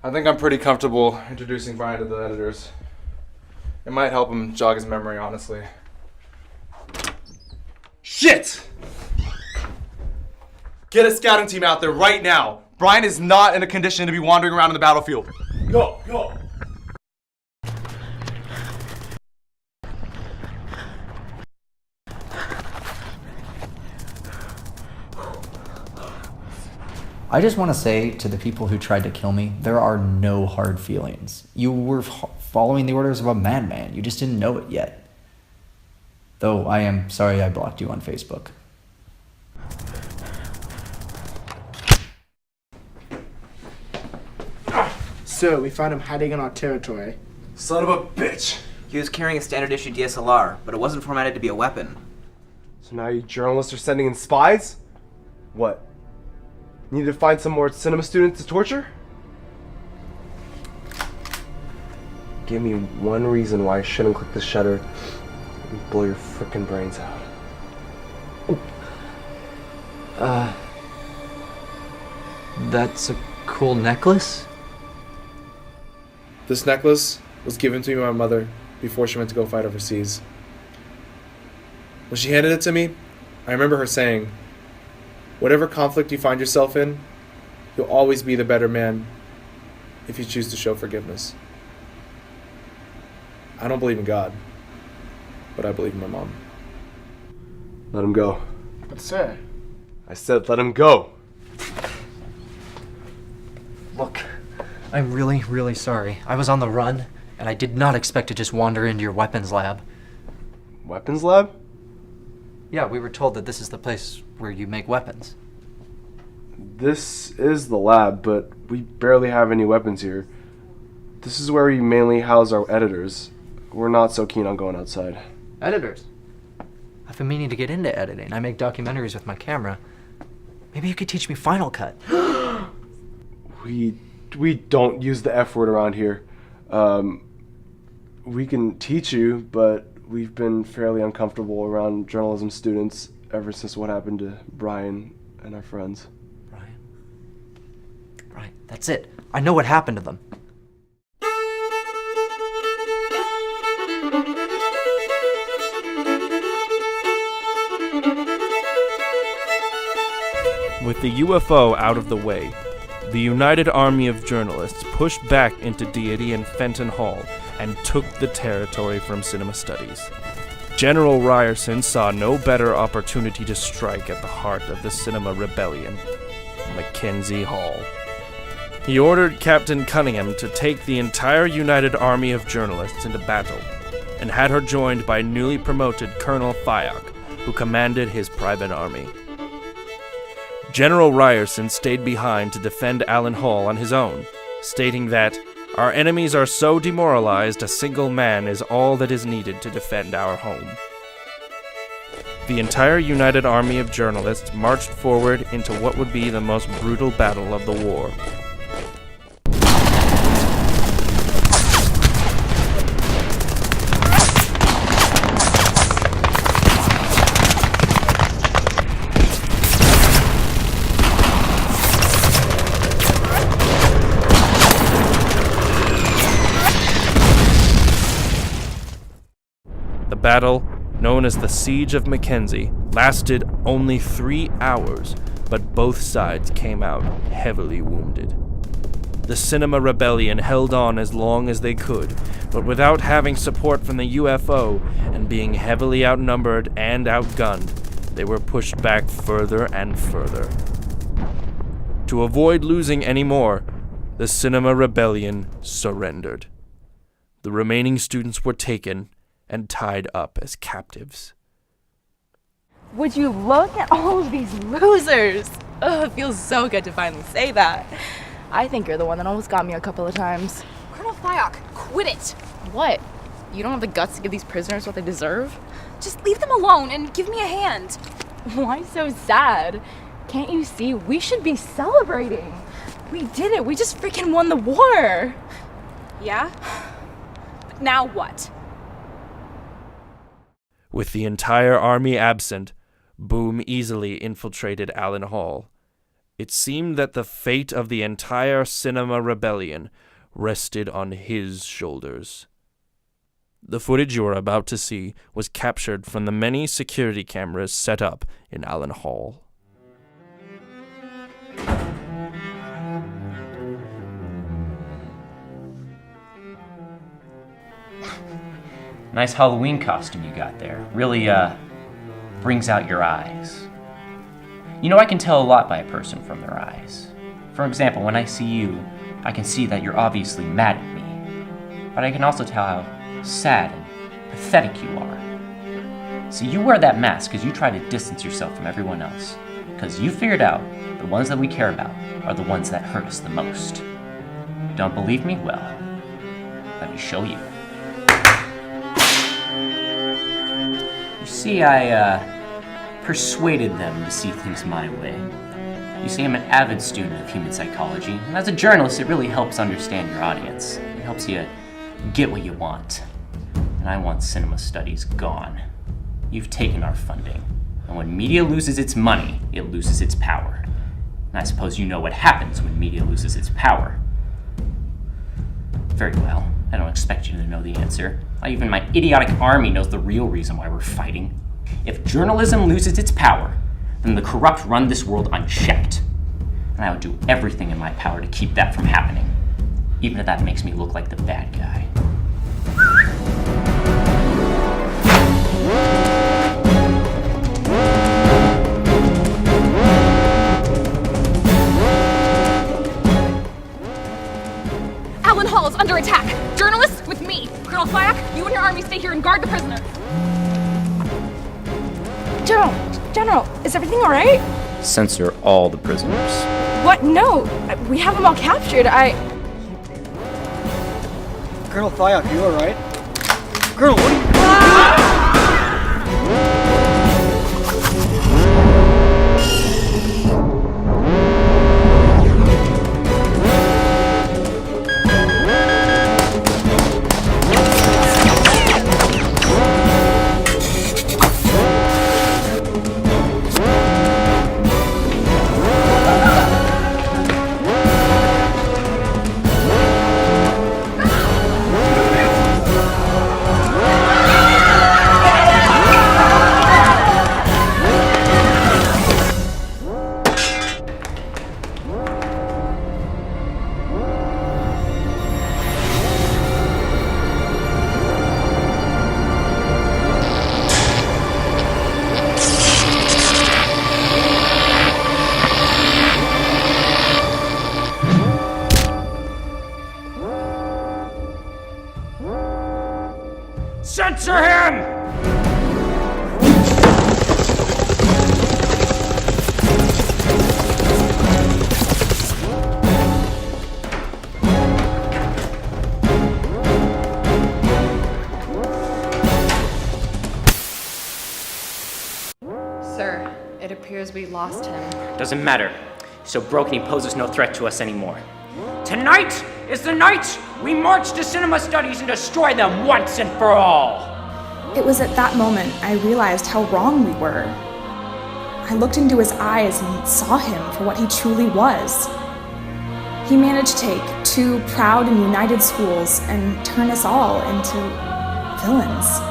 I think I'm pretty comfortable introducing Brian to the editors. It might help him jog his memory, honestly. Shit! Get a scouting team out there right now. Brian is not in a condition to be wandering around in the battlefield. Go, go! I just want to say to the people who tried to kill me, there are no hard feelings. You were following the orders of a madman. You just didn't know it yet. Though I am sorry I blocked you on Facebook. So, we found him hiding in our territory. Son of a bitch! He was carrying a standard issue DSLR, but it wasn't formatted to be a weapon. So now you journalists are sending in spies? What? Need to find some more cinema students to torture? Give me one reason why I shouldn't click the shutter and blow your frickin' brains out. That's a cool necklace? This necklace was given to me by my mother before she went to go fight overseas. When she handed it to me, I remember her saying, "Whatever conflict you find yourself in, you'll always be the better man if you choose to show forgiveness." I don't believe in God, but I believe in my mom. Let him go. But sir, I said let him go. Look, I'm really, really sorry. I was on the run, and I did not expect to just wander into your weapons lab. Weapons lab? Yeah, we were told that this is the place where you make weapons. This is the lab, but we barely have any weapons here. This is where we mainly house our editors. We're not so keen on going outside. Editors? I've been meaning to get into editing. I make documentaries with my camera. Maybe you could teach me Final Cut. We don't use the F word around here. We can teach you, but we've been fairly uncomfortable around journalism students ever since what happened to Brian and our friends. Brian? Right, that's it. I know what happened to them. With the UFO out of the way, the United Army of Journalists pushed back into Deity and Fenton Hall and took the territory from Cinema Studies. General Ryerson saw no better opportunity to strike at the heart of the cinema rebellion, Mackenzie Hall. He ordered Captain Cunningham to take the entire United Army of Journalists into battle, and had her joined by newly promoted Colonel Fayok, who commanded his private army. General Ryerson stayed behind to defend Allen Hall on his own, stating that, "Our enemies are so demoralized a single man is all that is needed to defend our home." The entire United Army of Journalists marched forward into what would be the most brutal battle of the war. The battle, known as the Siege of Mackenzie, lasted only 3 hours, but both sides came out heavily wounded. The Cinema Rebellion held on as long as they could, but without having support from the UFO and being heavily outnumbered and outgunned, they were pushed back further and further. To avoid losing any more, the Cinema Rebellion surrendered. The remaining students were taken and tied up as captives. Would you look at all of these losers? Oh, it feels so good to finally say that. I think you're the one that almost got me a couple of times. Colonel Fayok, quit it! What? You don't have the guts to give these prisoners what they deserve? Just leave them alone and give me a hand. Why so sad? Can't you see we should be celebrating? We did it. We just freaking won the war. Yeah? But now what? With the entire army absent, Boom easily infiltrated Allen Hall. It seemed that the fate of the entire Cinema Rebellion rested on his shoulders. The footage you are about to see was captured from the many security cameras set up in Allen Hall. Nice Halloween costume you got there. Really, brings out your eyes. You know, I can tell a lot by a person from their eyes. For example, when I see you, I can see that you're obviously mad at me. But I can also tell how sad and pathetic you are. See, you wear that mask because you try to distance yourself from everyone else. Because you figured out the ones that we care about are the ones that hurt us the most. Don't believe me? Well, let me show you. You see, I persuaded them to see things my way. You see, I'm an avid student of human psychology, and as a journalist, it really helps understand your audience. It helps you get what you want. And I want cinema studies gone. You've taken our funding, and when media loses its money, it loses its power. And I suppose you know what happens when media loses its power. Very well. I don't expect you to know the answer. Not even my idiotic army knows the real reason why we're fighting. If journalism loses its power, then the corrupt run this world unchecked. And I will do everything in my power to keep that from happening, even if that makes me look like the bad guy. Allen Hall is under attack. Journalists, with me. Colonel Fyack, you and your army stay here and guard the prisoner. General, is everything all right? Censor all the prisoners. What? No, we have them all captured. Colonel Fyack, are you all right? Colonel, what are you... Censor him! Sir, it appears we lost him. Doesn't matter. So broken, he poses no threat to us anymore. Tonight is the night we march to cinema studies and destroy them once and for all. It was at that moment I realized how wrong we were. I looked into his eyes and saw him for what he truly was. He managed to take two proud and united schools and turn us all into villains.